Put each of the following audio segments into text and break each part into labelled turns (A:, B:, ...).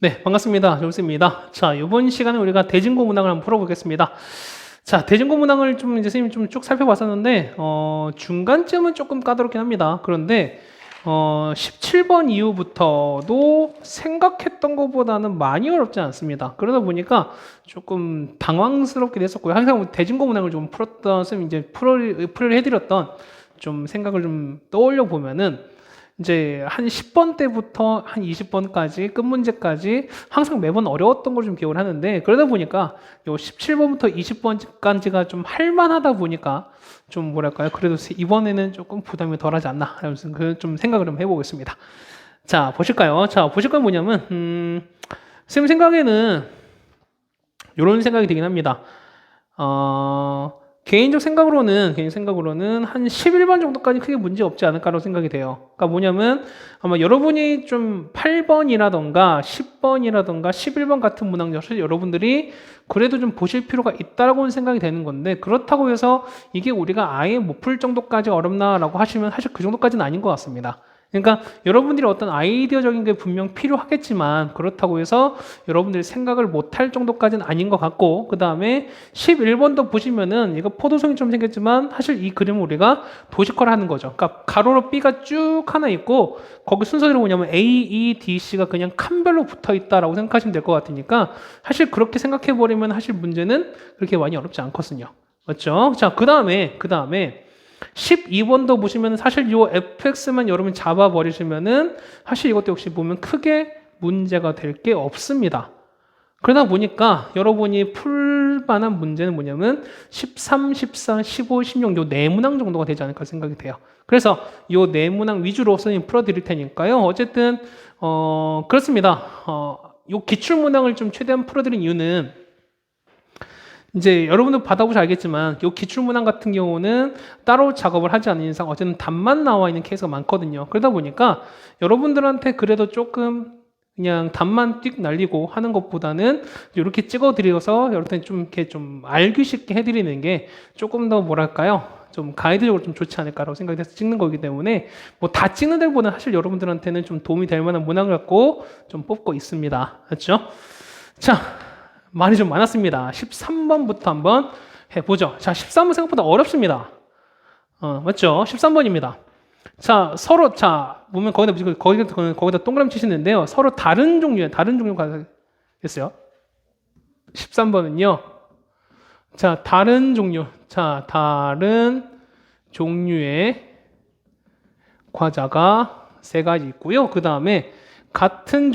A: 네, 반갑습니다. 졸스입니다. 자, 이번 시간에 우리가 대진고 문항을 한번 풀어보겠습니다. 자, 대진고 문항을 좀 이제 선생님 좀 쭉 살펴봤었는데, 중간쯤은 조금 까다롭긴 합니다. 그런데, 17번 이후부터도 생각했던 것보다는 많이 어렵지 않습니다. 그러다 보니까 조금 당황스럽게 됐었고요. 항상 대진고 문항을 좀 풀었던, 선생님 이제 풀을 해드렸던 좀 생각을 좀 떠올려 보면은, 이제 한 10번 때부터 한 20번까지 끝 문제까지 항상 매번 어려웠던 걸 좀 기억을 하는데, 그러다 보니까 요 17번부터 20번까지가 좀 할만하다 보니까 좀 뭐랄까요, 그래도 이번에는 조금 부담이 덜하지 않나 하면서 좀 생각을 좀 해보겠습니다. 자, 보실까요? 자, 보실 건 뭐냐면 선생님 생각에는 이런 생각이 들긴 합니다. 개인적 생각으로는 한 11번 정도까지 크게 문제 없지 않을까라고 생각이 돼요. 그러니까 뭐냐면 아마 여러분이 좀 8번이라던가 10번이라던가 11번 같은 문항 사실 여러분들이 그래도 좀 보실 필요가 있다라고는 생각이 되는 건데, 그렇다고 해서 이게 우리가 아예 못 풀 정도까지 어렵나라고 하시면 사실 그 정도까지는 아닌 것 같습니다. 그러니까 여러분들이 어떤 아이디어적인 게 분명 필요하겠지만, 그렇다고 해서 여러분들이 생각을 못할 정도까지는 아닌 것 같고, 그 다음에 11번도 보시면은 이거 포도송이처럼 생겼지만 사실 이 그림을 우리가 도식화를 하는 거죠. 그러니까 가로로 B가 쭉 하나 있고 거기 순서대로 뭐냐면 A, E, D, C가 그냥 칸별로 붙어 있다라고 생각하시면 될 것 같으니까, 사실 그렇게 생각해 버리면 사실 문제는 그렇게 많이 어렵지 않거든요. 맞죠? 자, 그 다음에 12번도 보시면 사실 이 fx만 여러분 잡아버리시면은 사실 이것도 역시 보면 크게 문제가 될 게 없습니다. 그러다 보니까 여러분이 풀 만한 문제는 뭐냐면 13, 14, 15, 16 요 네 문항 정도가 되지 않을까 생각이 돼요. 그래서 요 네 문항 위주로 선생님 풀어드릴 테니까요. 어쨌든 그렇습니다. 요 기출 문항을 좀 최대한 풀어드린 이유는, 이제 여러분들 받아보셔 알겠지만 이 기출문항 같은 경우는 따로 작업을 하지 않는 이상 어쨌든 답만 나와 있는 케이스가 많거든요. 그러다 보니까 여러분들한테 그래도 조금 그냥 답만 띡 날리고 하는 것보다는 이렇게 찍어드려서 여러분한테 좀 이렇게 좀 알기 쉽게 해드리는 게 조금 더 뭐랄까요, 좀 가이드적으로 좀 좋지 않을까라고 생각해서 찍는 거기 때문에 뭐 다 찍는 데보다 사실 여러분들한테는 좀 도움이 될 만한 문항을 갖고 좀 뽑고 있습니다. 그렇죠? 자, 말이 좀 많았습니다. 13번부터 한번 해보죠. 자, 13번 생각보다 어렵습니다. 맞죠? 13번입니다. 자, 서로, 자, 보면 거기다 동그라미 치시는데요. 서로 다른 종류가 있어요. 13번은요. 자, 다른 종류의 과자가 세 가지 있고요. 그 다음에 같은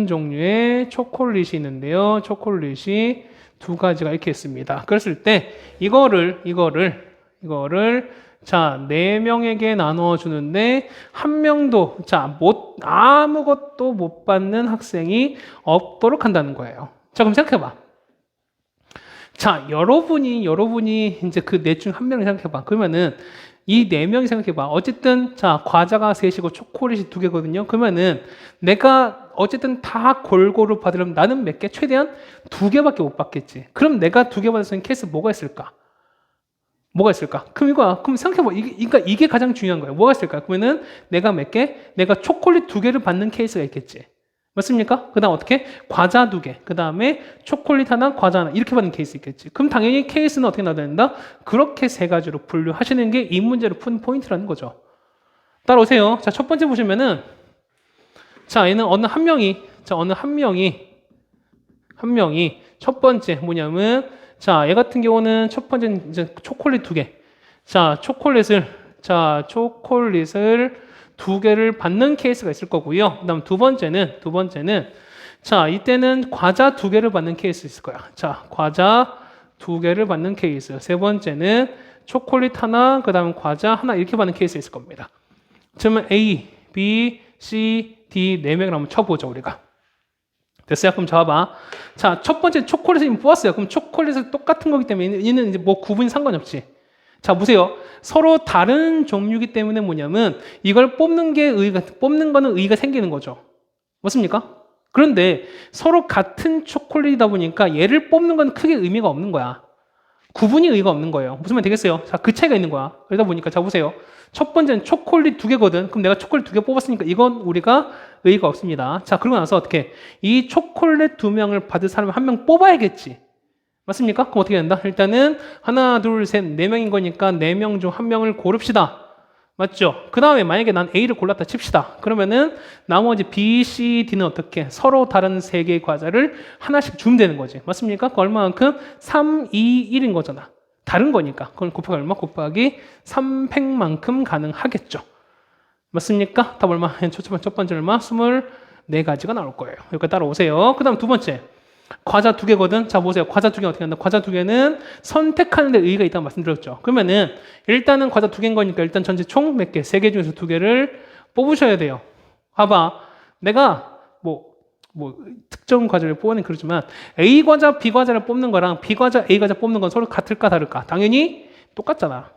A: 종류의 초콜릿이 있는데요. 초콜릿이 두 가지가 이렇게 있습니다. 그랬을 때 이거를 자, 4명에게 나눠 주는데 한 명도 아무것도 못 받는 학생이 없도록 한다는 거예요. 자, 그럼 생각해 봐. 자, 여러분이 이제 그 넷 중 한 명을 생각해 봐. 그러면은 이 4명이 생각해봐. 어쨌든, 자, 과자가 3이고 초콜릿이 2개거든요. 그러면은 내가 어쨌든 다 골고루 받으려면 나는 몇 개? 최대한 2개밖에 못 받겠지. 그럼 내가 2개 받을 수 있는 케이스 뭐가 있을까? 그럼 생각해봐. 이게 가장 중요한 거예요. 뭐가 있을까? 그러면은 내가 몇 개? 내가 초콜릿 2개를 받는 케이스가 있겠지. 맞습니까? 그 다음 어떻게? 과자 2개. 그 다음에 초콜릿 하나, 과자 하나. 이렇게 받는 케이스 있겠지. 그럼 당연히 케이스는 어떻게 나와야 된다? 그렇게 세 가지로 분류하시는 게 이 문제를 푼 포인트라는 거죠. 따라오세요. 자, 첫 번째 보시면은, 자, 얘는 어느 한 명이 첫 번째 뭐냐면, 자, 얘 같은 경우는 첫 번째 이제 초콜릿 2개. 자, 초콜릿을 2개를 받는 케이스가 있을 거고요. 그 다음 두 번째는, 자, 이때는 과자 2개를 받는 케이스 있을 거야. 자, 과자 2개를 받는 케이스. 세 번째는 초콜릿 하나, 그 다음 과자 하나 이렇게 받는 케이스 있을 겁니다. 그러면 A, B, C, D 4명을 한번 쳐보죠, 우리가. 됐어요? 그럼 잡아봐. 자, 첫 번째 초콜릿을 이미 뽑았어요. 그럼 초콜릿은 똑같은 거기 때문에 얘는 이제 뭐 구분이 상관이 없지. 자, 보세요. 서로 다른 종류이기 때문에 뭐냐면 이걸 뽑는 거는 의의가 생기는 거죠. 맞습니까? 그런데 서로 같은 초콜릿이다 보니까 얘를 뽑는 건 크게 의미가 없는 거야. 구분이 의의가 없는 거예요. 무슨 말 되겠어요? 자, 그 차이가 있는 거야. 그러다 보니까 자 보세요. 첫 번째는 초콜릿 2개거든. 그럼 내가 초콜릿 2개 뽑았으니까 이건 우리가 의의가 없습니다. 자, 그러고 나서 어떻게 이 초콜릿 2명을 받을 사람을 한 명 뽑아야겠지. 맞습니까? 그럼 어떻게 된다? 일단은 하나, 둘, 셋, 4명인 거니까 4명 중 한 명을 고릅시다. 맞죠? 그 다음에 만약에 난 A를 골랐다 칩시다. 그러면은 나머지 B, C, D는 어떻게? 서로 다른 3개의 과자를 하나씩 주면 되는 거지. 맞습니까? 그 얼마만큼? 3, 2, 1인 거잖아. 다른 거니까. 그걸 곱하기 얼마? 곱하기 3팩만큼 가능하겠죠. 맞습니까? 답 얼마? 첫 번째 얼마? 24가지가 나올 거예요. 여기까지 따라오세요. 그 다음 두 번째. 과자 2개거든. 자, 보세요. 과자 2개 어떻게 한다? 과자 2개는 선택하는 데 의의가 있다고 말씀드렸죠. 그러면은 일단은 과자 2개인 거니까 일단 전체 총 몇 개? 3개 중에서 2개를 뽑으셔야 돼요. 봐봐. 내가 특정 과자를 뽑는 그러지만 A 과자, B 과자를 뽑는 거랑 B 과자, A 과자 뽑는 건 서로 같을까 다를까? 당연히 똑같잖아.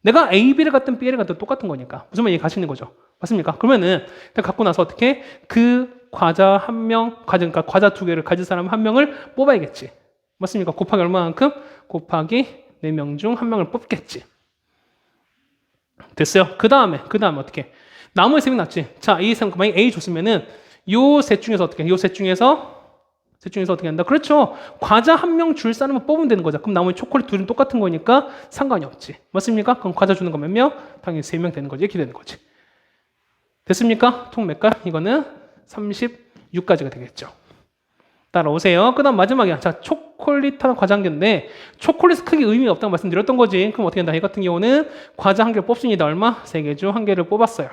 A: 내가 A, B를 갖든 B를 갖든 똑같은 거니까. 무슨 말인지 가시는 거죠. 맞습니까? 그러면은 갖고 나서 어떻게 그 과자 한 명, 그러니까 과자 2개를 가진 사람 한 명을 뽑아야겠지. 맞습니까? 곱하기 얼마만큼? 곱하기 4명 중 한 명을 뽑겠지. 됐어요? 그 다음에 어떻게? 나머지 3명 났지? 자, 만약 A 줬으면은 요 셋 중에서 어떻게? 요 셋 중에서 어떻게 한다? 그렇죠. 과자 한 명 줄 사람을 뽑으면 되는 거죠. 그럼 나머지 초콜릿 둘은 똑같은 거니까 상관이 없지. 맞습니까? 그럼 과자 주는 거 몇 명? 당연히 3명 되는 거지. 이렇게 되는 거지. 됐습니까? 총 몇 가? 이거는 36가지가 되겠죠. 따라오세요. 그 다음 마지막이야. 자, 초콜릿 하나 과자 한 개인데 초콜릿 크게 의미가 없다고 말씀드렸던 거지. 그럼 어떻게 한다? 이 같은 경우는 과자 한 개를 뽑습니다. 얼마? 3개 중 한 개를 뽑았어요.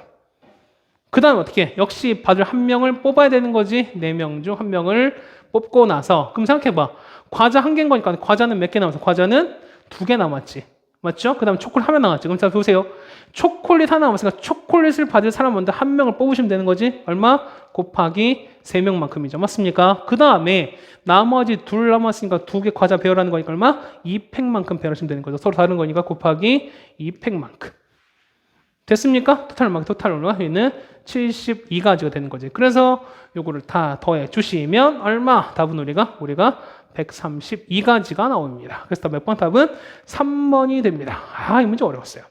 A: 그 다음 어떻게? 역시 받을 한 명을 뽑아야 되는 거지. 4명 중 한 명을 뽑고 나서 그럼 생각해봐. 과자 한 개인 거니까 과자는 몇 개 남았어? 과자는 2개 남았지. 맞죠? 그 다음 초콜릿 하나 남았지. 그럼 자 보세요. 초콜릿 하나 남았으니까 초콜릿을 받을 사람 먼저 한 명을 뽑으시면 되는 거지. 얼마? 곱하기 3명만큼이죠. 맞습니까? 그 다음에 나머지 둘 남았으니까 2개 과자 배열하는 거니까 얼마? 2팩만큼 배열하시면 되는 거죠. 서로 다른 거니까 곱하기 2팩만큼. 됐습니까? 토탈 얼마? 얘는 72가지가 되는 거지. 그래서 요거를 다 더해 주시면 얼마? 답은 우리가 132가지가 나옵니다. 그래서 몇 번 답은 3번이 됩니다. 아, 이 문제 어려웠어요.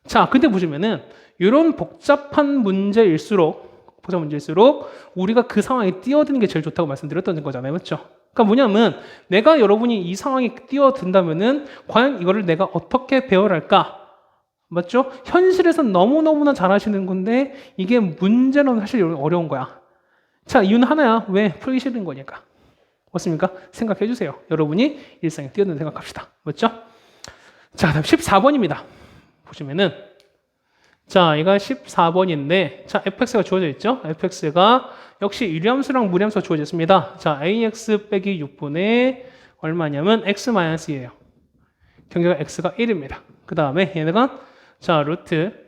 A: 자, 근데 보시면은 이런 복잡한 문제일수록 우리가 그 상황에 뛰어드는 게 제일 좋다고 말씀드렸던 거잖아요. 맞죠? 그러니까 뭐냐면 내가 여러분이 이 상황에 뛰어든다면은 과연 이거를 내가 어떻게 배열할까? 맞죠? 현실에서 너무너무나 잘하시는 건데 이게 문제는 사실 어려운 거야. 자, 이유는 하나야. 왜? 풀기 싫은 거니까. 맞습니까? 생각해 주세요. 여러분이 일상에 뛰어드는 생각합시다. 맞죠? 자, 다음 14번입니다. 보시면은 자, 이가 14번인데 자, fx가 주어져 있죠? fx가 역시 유리함수랑 무리함수가 주어졌습니다. 자, ax 빼기 6분의 얼마냐면 x-2예요. 경계가 x가 1입니다. 그 다음에 얘네가 자, 루트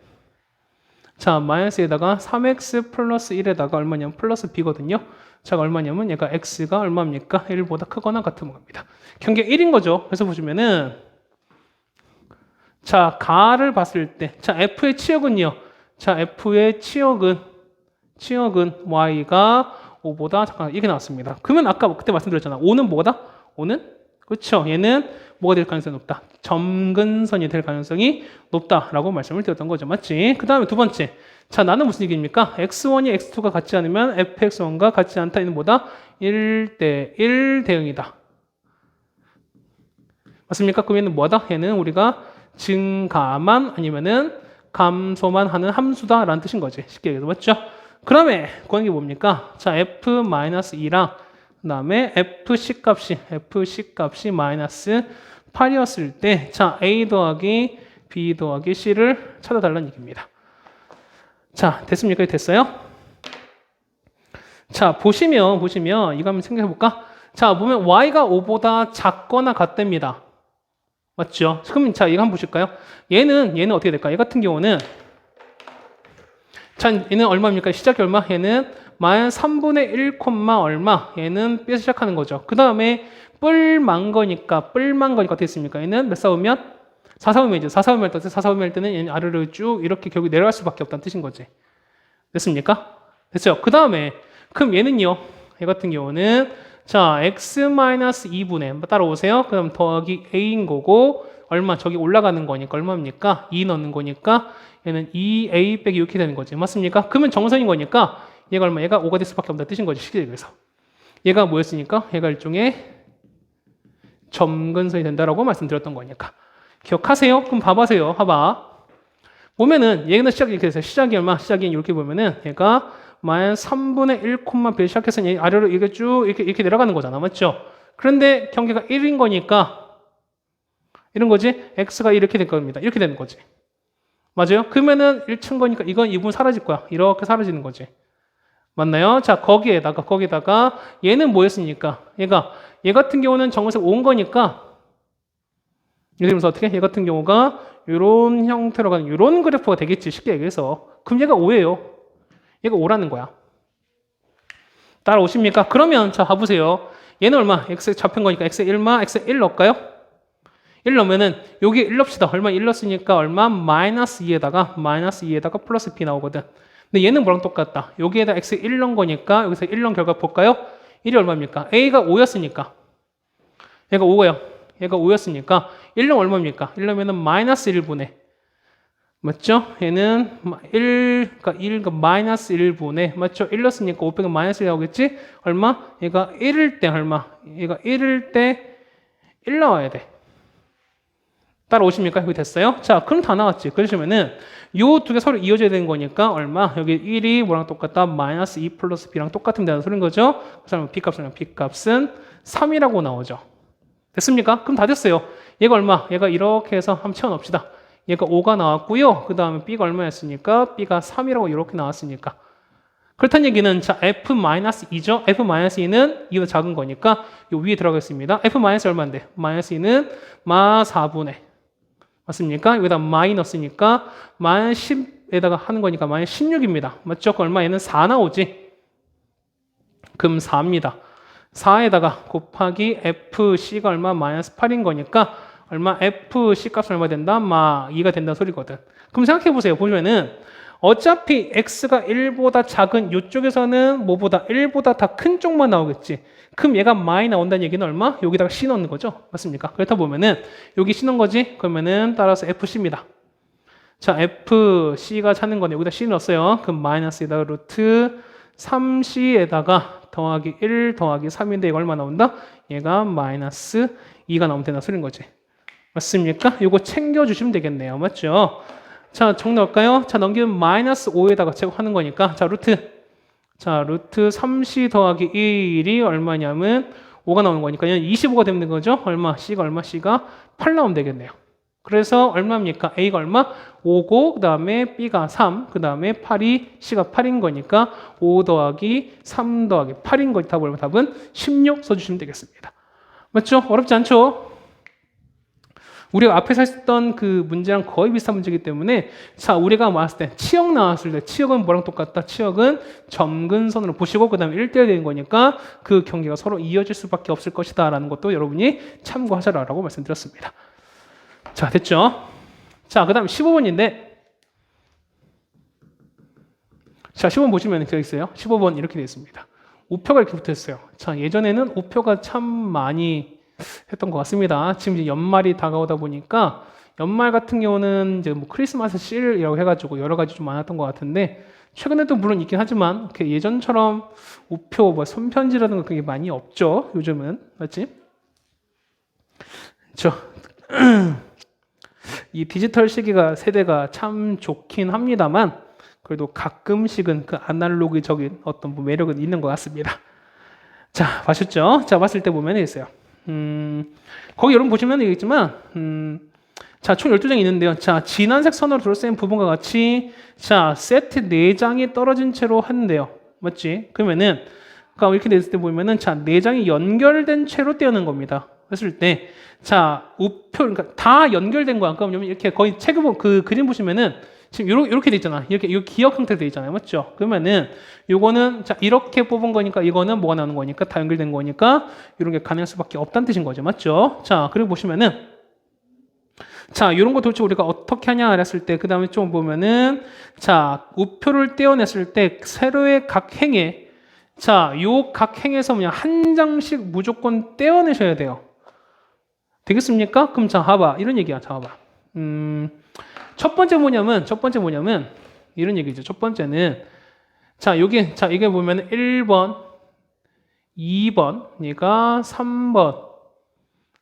A: 자, 마이너스에다가 3x 플러스 1에다가 얼마냐면 플러스 b거든요. 자, 얼마냐면 얘가 x가 얼마입니까? 1보다 크거나 같은 겁니다. 경계 1인 거죠. 그래서 보시면은 자, 가를 봤을 때 자, f의 치역은요. 자, f의 치역은 y가 5보다 잠깐 이게 나왔습니다. 그러면 아까 그때 말씀드렸잖아. 5는 뭐다? 5는 그렇죠. 얘는 뭐가 될 가능성이 높다. 점근선이 될 가능성이 높다라고 말씀을 드렸던 거죠. 맞지? 그 다음에 두 번째. 자, 나는 무슨 얘기입니까? x1이 x2가 같지 않으면 fx1과 같지 않다. 얘는 뭐다? 1대1 대응이다. 맞습니까? 그럼 얘는 뭐다? 얘는 우리가 증가만 아니면은 감소만 하는 함수다라는 뜻인 거지. 쉽게 얘기해서 맞죠? 그다음에 구하는 게 뭡니까? 자, f-2랑 그 다음에 fc 값이 마이너스 8이었을 때 자, a 더하기 b 더하기 c를 찾아달라는 얘기입니다. 자, 됐습니까? 됐어요? 자, 보시면 이거 한번 생각해 볼까? 자, 보면 y가 5보다 작거나 같답니다. 맞죠? 그럼 자, 이거 한번 보실까요? 얘는 어떻게 될까? 얘 같은 경우는 자, 얘는 얼마입니까? 시작이 얼마? 얘는 마이너스 3분의 1, 얼마? 얘는 B에서 시작하는 거죠. 그 다음에 뿔만 거니까 어떻게 됐습니까? 얘는 몇 사오면? 4사오면이죠. 4사오면 때는 얘는 아래로 쭉 이렇게 결국 내려갈 수밖에 없다는 뜻인 거지. 됐습니까? 됐죠? 그 다음에 그럼 얘는요. 얘 같은 경우는 자, x-2분의 따라오세요. 그 다음 더하기 a인 거고 얼마? 저기 올라가는 거니까 얼마입니까? 2 넣는 거니까 얘는 2a 빼기 이렇게 되는 거지. 맞습니까? 그러면 정선인 거니까 얘가 얼마? 얘가 5가 될 수밖에 없다 뜻인 거지. 식기적에서. 얘가 뭐였으니까? 얘가 일종의 점근선이 된다라고 말씀드렸던 거니까. 기억하세요? 그럼 봐보세요. 봐봐. 보면은 얘는 시작이 이렇게 돼서 시작이 얼마? 시작이 이렇게 보면은 얘가 마이너스 3분의 1,1 시작해서 아래로 이렇게 쭉 이렇게 내려가는 거잖아. 맞죠? 그런데 경계가 1인 거니까 이런 거지. x가 이렇게 될 겁니다. 이렇게 되는 거지. 맞아요? 그러면은 1층 거니까 이건 2분 사라질 거야. 이렇게 사라지는 거지. 맞나요? 자, 거기에다가 얘는 뭐였습니까? 얘 같은 경우는 정근석 온 거니까 예를 들면서 어떻게? 얘 같은 경우가 이런 형태로 가는 이런 그래프가 되겠지. 쉽게 얘기해서. 그럼 얘가 5예요. 얘가 5라는 거야. 따라오십니까? 그러면 자 봐보세요. 얘는 얼마? x 잡힌 거니까 x 1마 x 1 넣을까요? 1 넣으면은 여기 1 넣읍시다. 얼마 1 넣었으니까 얼마? 마이너스 2에다가 플러스 b 나오거든. 근데 얘는 뭐랑 똑같다? 여기에다 x 1 넣은 거니까 여기서 1 넣은 결과 볼까요? 1이 얼마입니까? a가 5였으니까 얘가 5고요. 얘가 5였으니까 1 넣으면 얼마입니까? 1 넣으면은 마이너스 1분의 맞죠? 얘는 1, 마이너스 1분의 맞죠? 1 넣었으니까 5 빼면 마이너스 1 나오겠지? 얼마? 얘가 1일 때 얼마? 얘가 1일 때 1 나와야 돼. 따라오십니까? 여기 됐어요? 자, 그럼 다 나왔지. 그러시면은 요 두 개 서로 이어져야 되는 거니까 얼마? 여기 1이 뭐랑 똑같다? 마이너스 2 플러스 b랑 똑같으면 되는 소리인 거죠? 그래서 b값은 3이라고 나오죠. 됐습니까? 그럼 다 됐어요. 얘가 얼마? 얘가 이렇게 해서 한번 채워놓읍시다. 얘가 5가 나왔고요. 그 다음에 b가 얼마였으니까? b가 3이라고 이렇게 나왔으니까. 그렇다는 얘기는 자 f-2죠. f-2는 2보다 작은 거니까 요 위에 들어가겠습니다. f- 얼마인데? 마이너스 2는 마 4분의 맞습니까? 여기다 마이너스니까 마이너스 10에다가 하는 거니까 마이너스 16입니다. 맞죠? 그 얼마? 얘는 4 나오지? 그럼 4입니다. 4에다가 곱하기 fc가 얼마? 마이너스 8인 거니까 얼마? fc 값은 얼마 된다? 마 2가 된다는 소리거든. 그럼 생각해 보세요. 보시면은 어차피 x가 1보다 작은 이쪽에서는 뭐보다 1보다 다 큰 쪽만 나오겠지. 그럼 얘가 많이 나온다는 얘기는 얼마? 여기다가 c 넣는 거죠. 맞습니까? 그렇다 보면은 여기 c 넣은 거지. 그러면은 따라서 fc입니다. 자, fc가 찾는 건데 여기다 c 넣었어요. 그럼 마이너스에다가 루트 3c에다가 더하기 1 더하기 3인데 이거 얼마 나온다? 얘가 마이너스 2가 나오면 된다 소리인 거지. 맞습니까? 이거 챙겨주시면 되겠네요. 맞죠? 자, 정 넣을까요? 자, 넘기면 마이너스 5에다가 제곱하는 거니까 자, 루트 3c 더하기 1이 얼마냐면 5가 나오는 거니까 25가 되는 거죠? 얼마? c가 얼마? c가 8 나오면 되겠네요. 그래서 얼마입니까? a가 얼마? 5고 그 다음에 b가 3, 그 다음에 8이 c가 8인 거니까 5 더하기 3 더하기 8인 거지. 답은 16 써주시면 되겠습니다. 맞죠? 어렵지 않죠? 우리가 앞에서 했던 그 문제랑 거의 비슷한 문제이기 때문에 자, 우리가 봤을 때 치역 나왔을 때 치역은 뭐랑 똑같다? 치역은 점근선으로 보시고 그 다음에 1대1 되는 거니까 그 경계가 서로 이어질 수밖에 없을 것이다 라는 것도 여러분이 참고하셔라라고 말씀드렸습니다. 자, 됐죠? 자, 그 다음 15번인데 자, 15번 보시면 되어 있어요. 15번 이렇게 되어 있습니다. 우표가 이렇게 붙어 있어요. 자, 예전에는 우표가 참 많이 했던 것 같습니다. 지금 이제 연말이 다가오다 보니까 연말 같은 경우는 이제 뭐 크리스마스 실이라고 해가지고 여러 가지 좀 많았던 것 같은데 최근에도 물론 있긴 하지만 예전처럼 우표, 뭐 손편지라든가 그게 많이 없죠. 요즘은 맞지? 이 디지털 시기가 세대가 참 좋긴 합니다만 그래도 가끔씩은 그 아날로그적인 어떤 뭐 매력은 있는 것 같습니다. 자, 봤었죠? 자, 봤을 때 보면 있어요. 거기 여러분 보시면 되겠지만 자, 총 12장이 있는데요. 자, 진한색 선으로 둘러싸인 부분과 같이 자, 세트 4장이 떨어진 채로 했는데요. 맞지? 그러면은 그러니까 이렇게 됐을 때 보면은 자, 4장이 연결된 채로 떼어낸 겁니다. 했을 때 자, 우표 그러니까 다 연결된 거야. 그러면 이렇게 거의 체크 그 그림 보시면은 지금 이렇게 돼 있잖아. 이렇게 기억 형태로 돼 있잖아요. 맞죠? 그러면은 요거는 자, 이렇게 뽑은 거니까 이거는 뭐가 나오는 거니까 다 연결된 거니까 이런 게 가능할 수밖에 없다는 뜻인 거죠. 맞죠? 자, 그리고 보시면은 자, 이런 거 도대체 우리가 어떻게 하냐 했을 때 그다음에 좀 보면은 자, 우표를 떼어냈을 때 세로의 각 행에 자, 요 각 행에서 뭐냐 한 장씩 무조건 떼어내셔야 돼요. 되겠습니까? 그럼 자, 봐봐. 이런 얘기야. 자, 봐봐. 첫 번째 뭐냐면 이런 얘기죠. 첫 번째는 자, 이게 보면 1번, 2번, 얘가 3번,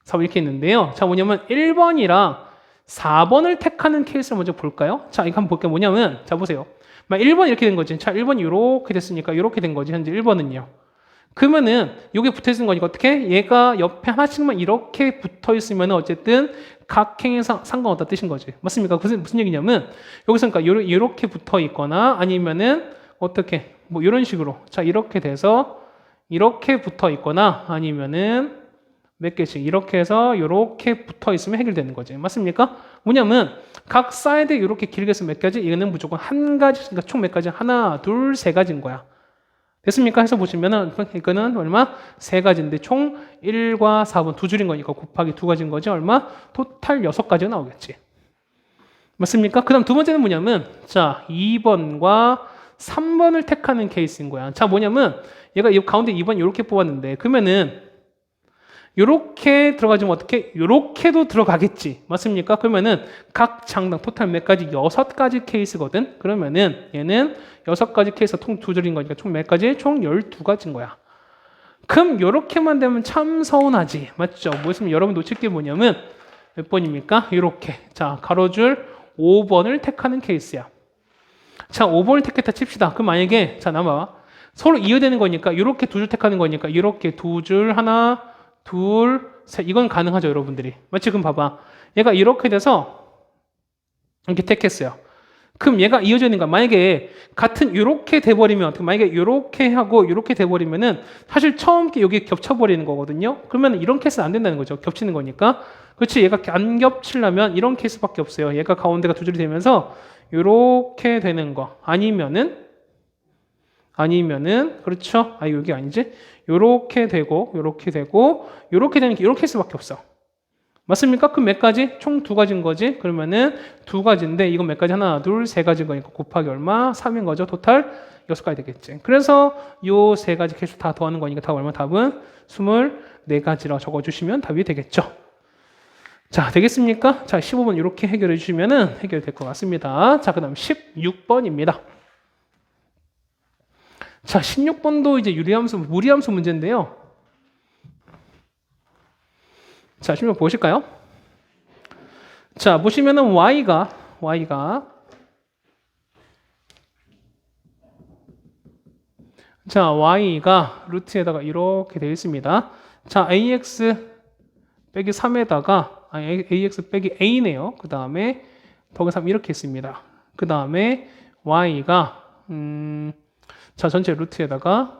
A: 4번 이렇게 있는데요. 자, 뭐냐면 1번이랑 4번을 택하는 케이스를 먼저 볼까요? 자, 이거 한번 볼게요. 뭐냐면 자, 보세요. 1번 이렇게 된 거지. 자, 1번이 이렇게 됐으니까 이렇게 된 거지. 현재 1번은요. 그러면은 여기 붙어 있는 거니까 어떻게? 얘가 옆에 하나씩만 이렇게 붙어 있으면 어쨌든 각 행에서 상관없다 뜻인 거지. 맞습니까? 무슨 얘기냐면 여기서 그러니까 이렇게 붙어 있거나 아니면은 어떻게? 뭐 이런 식으로. 자, 이렇게 돼서 이렇게 붙어 있거나 아니면은 몇 개씩 이렇게 해서 이렇게 붙어 있으면 해결되는 거지. 맞습니까? 뭐냐면 각 사이드에 이렇게 길게 해서 몇 가지? 이거는 무조건 한 가지, 그러니까 총 몇 가지? 하나, 둘, 세 가지인 거야. 됐습니까? 해서 보시면은 이거는 얼마? 세 가지인데 총 1과 4번 두 줄인 거니까 곱하기 두 가지인 거지. 얼마? 토탈 6가지가 나오겠지. 맞습니까? 그 다음 두 번째는 뭐냐면 자 2번과 3번을 택하는 케이스인 거야. 자 뭐냐면 얘가 이 가운데 2번 이렇게 뽑았는데 그러면은 요렇게 들어가지면 어떻게? 요렇게도 들어가겠지. 맞습니까? 그러면은 각 장당 토탈 몇 가지? 6가지 케이스거든. 그러면은 얘는 6가지 케이스 총 두 줄인 거니까 총 몇 가지? 총 12가지인 거야. 그럼 요렇게만 되면 참 서운하지. 맞죠? 뭐였으면 여러분 놓칠 게 뭐냐면 몇 번입니까? 요렇게. 자, 가로줄 5번을 택하는 케이스야. 자, 5번을 택했다 칩시다. 그럼 만약에 자, 남아. 서로 이어되는 거니까 요렇게 두 줄 택하는 거니까 이렇게 두 줄 하나 둘, 셋. 이건 가능하죠, 여러분들이. 마치 그럼 봐봐. 얘가 이렇게 돼서 이렇게 택했어요. 그럼 얘가 이어져 있는 거야. 만약에 같은 이렇게 돼버리면 만약에 이렇게 하고 이렇게 돼버리면은 사실 처음 게 여기 겹쳐버리는 거거든요. 그러면 이런 케이스는 안 된다는 거죠. 겹치는 거니까. 그렇지. 얘가 안 겹치려면 이런 케이스밖에 없어요. 얘가 가운데가 두 줄이 되면서 이렇게 되는 거. 아니면은 그렇죠. 아 여기 아니지. 요렇게 되고 요렇게 되는 게 이렇게 케이스밖에 없어. 맞습니까? 그럼 몇 가지? 총 두 가지인 거지. 그러면은 두 가지인데 이건 몇 가지? 하나, 둘, 세 가지인 거니까 곱하기 얼마? 3인 거죠. 토탈 6가지 되겠지. 그래서 요 세 가지 케이스 다 더하는 거니까 다 얼마? 답은 24가지라고 적어주시면 답이 되겠죠. 자, 되겠습니까? 자, 15번 이렇게 해결해 주시면은 해결될 것 같습니다. 자, 그 다음 16번입니다. 자, 16번도 이제 무리함수 문제인데요. 자, 16번 보실까요? 자, 보시면은 y가 루트에다가 이렇게 되어 있습니다. 자, ax 빼기 3에다가 ax 빼기 a네요. 그 다음에 더하기 3 이렇게 있습니다. 그 다음에 y가 자, 전체 루트에다가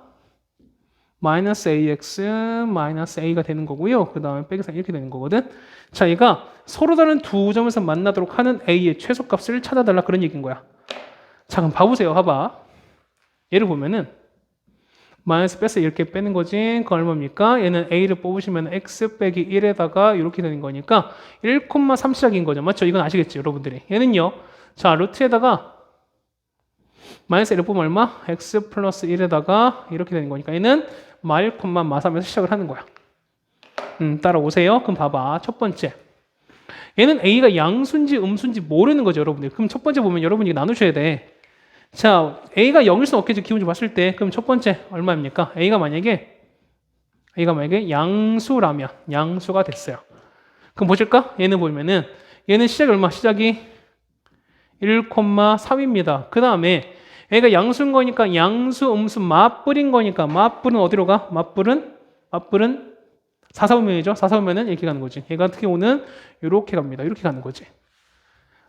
A: 마이너스 ax 마이너스 a가 되는 거고요. 그 다음에 빼기 3 이렇게 되는 거거든. 자, 얘가 서로 다른 두 점에서 만나도록 하는 a의 최소값을 찾아달라 그런 얘기인 거야. 자, 그럼 봐보세요. 봐봐. 얘를 보면은 마이너스 빼서 이렇게 빼는 거지. 그건 얼마입니까? 얘는 a를 뽑으시면 x 빼기 1에다가 이렇게 되는 거니까 1,3 시작인 거죠. 맞죠? 이건 아시겠죠, 여러분들이. 얘는요. 자, 루트에다가 마이너스 1을 뽑으면 얼마? x 플러스 1에다가 이렇게 되는 거니까 얘는 마1, 마3에서 시작을 하는 거야. 따라오세요. 그럼 봐봐. 첫 번째. 얘는 a가 양수인지 음수인지 모르는 거죠, 여러분들. 그럼 첫 번째 보면 여러분이 나누셔야 돼. 자, a가 0일 수는 없겠죠, 기본적으로 봤을 때. 그럼 첫 번째 얼마입니까? a가 만약에 양수라면 양수가 됐어요. 그럼 보실까? 얘는 보면은 얘는 시작이 얼마? 시작이 1,3입니다. 그 다음에 얘가 양수인 거니까 양수, 음수, 맞불인 거니까 맞불은 어디로 가? 맞불은 4사분면이죠. 4사분면은 이렇게 가는 거지. 얘 같은 경우는 이렇게 갑니다. 이렇게 가는 거지.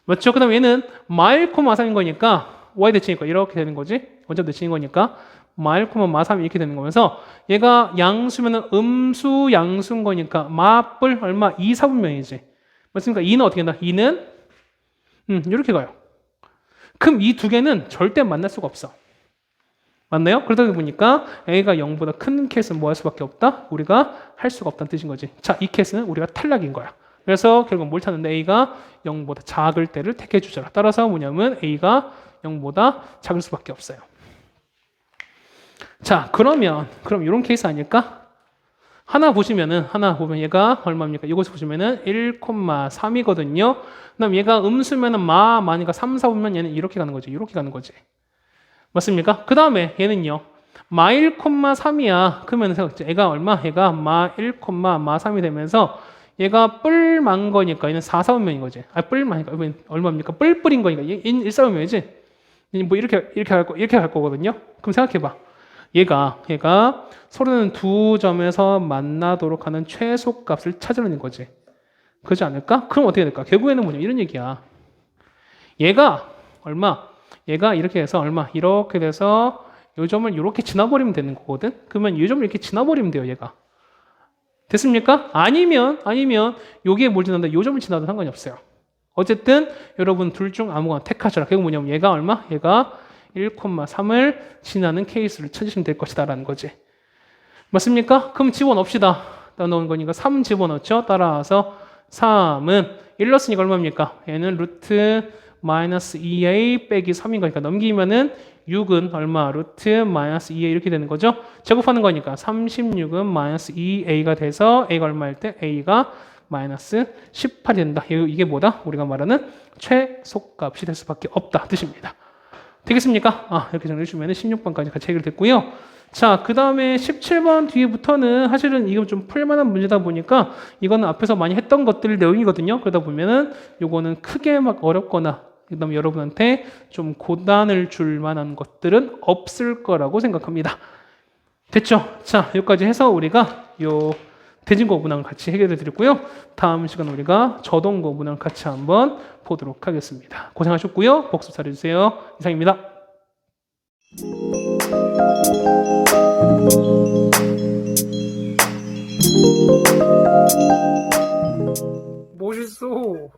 A: 맞죠? 그 다음에 얘는 마1, 마3인 거니까 y 대칭이니까 이렇게 되는 거지. 원점 대칭인 거니까 마1, 마3 이렇게 되는 거면서 얘가 양수면은 음수, 양수인 거니까 맞불 얼마? 2사분면이지. 맞습니까? 2는 어떻게 된다? 2는 이렇게 가요. 그럼 이 두 개는 절대 만날 수가 없어. 맞나요? 그러다 보니까 a가 0보다 큰 케이스는 뭐 할 수밖에 없다? 우리가 할 수가 없다는 뜻인 거지. 자, 이 케이스는 우리가 탈락인 거야. 그래서 결국 뭘 찾는데 a가 0보다 작을 때를 택해 주자. 따라서 뭐냐면 a가 0보다 작을 수밖에 없어요. 자, 그럼 이런 케이스 아닐까? 하나 보면 얘가 얼마입니까? 이것을 보시면은 1,3이거든요. 그럼 얘가 음수면은 마니까 3, 4 보면 얘는 이렇게 가는 거지. 이렇게 가는 거지. 맞습니까? 그 다음에 얘는요. 마 1,3이야. 그러면 얘가 얼마? 얘가 마 3이 되면서 얘가 뿔만 거니까 얘는 4, 4분면인 거지. 뿔만이니까 얼마입니까? 뿔뿔인 거니까 1, 4분면이지. 뭐 이렇게 할 거거든요. 그럼 생각해봐. 얘가 서로는 두 점에서 만나도록 하는 최소값을 찾으려는 거지. 그렇지 않을까? 그럼 어떻게 될까? 결국에는 뭐냐? 이런 얘기야. 얘가 이렇게 해서 이렇게 돼서 요 점을 이렇게 지나버리면 되는 거거든? 그러면 이 점을 이렇게 지나버리면 돼요, 얘가. 됐습니까? 아니면 여기에 뭘 지난다? 요 점을 지나도 상관이 없어요. 어쨌든 여러분 둘 중 아무거나 택하셔라. 그게 뭐냐면 얘가 얘가 1,3을 지나는 케이스를 찾으시면 될 것이다 라는 거지. 맞습니까? 그럼 집어넣읍시다. 넣은 거니까 3 집어넣죠. 따라서 3은 1 넣었으니까 얼마입니까? 얘는 루트 마이너스 2a 빼기 3인 거니까 넘기면은 6은 얼마? 루트 마이너스 2a 이렇게 되는 거죠. 제곱하는 거니까 36은 마이너스 2a가 돼서 a가 얼마일 때? a가 마이너스 18이 된다. 이게 뭐다? 우리가 말하는 최소값이 될 수밖에 없다 뜻입니다. 되겠습니까? 이렇게 정리해 주면 16번까지 같이 해결됐고요. 자, 그 다음에 17번 뒤에부터는 사실은 이건 좀 풀만한 문제다 보니까 이거는 앞에서 많이 했던 것들 내용이거든요. 그러다 보면은 요거는 크게 막 어렵거나 그다음에 여러분한테 좀 고단을 줄 만한 것들은 없을 거라고 생각합니다. 됐죠? 자, 여기까지 해서 우리가 요 대진고 문항을 같이 해결해 드렸고요. 다음 시간 우리가 저동고 문항을 같이 한번 보도록 하겠습니다. 고생하셨고요. 복습 잘해주세요. 이상입니다. 멋있어.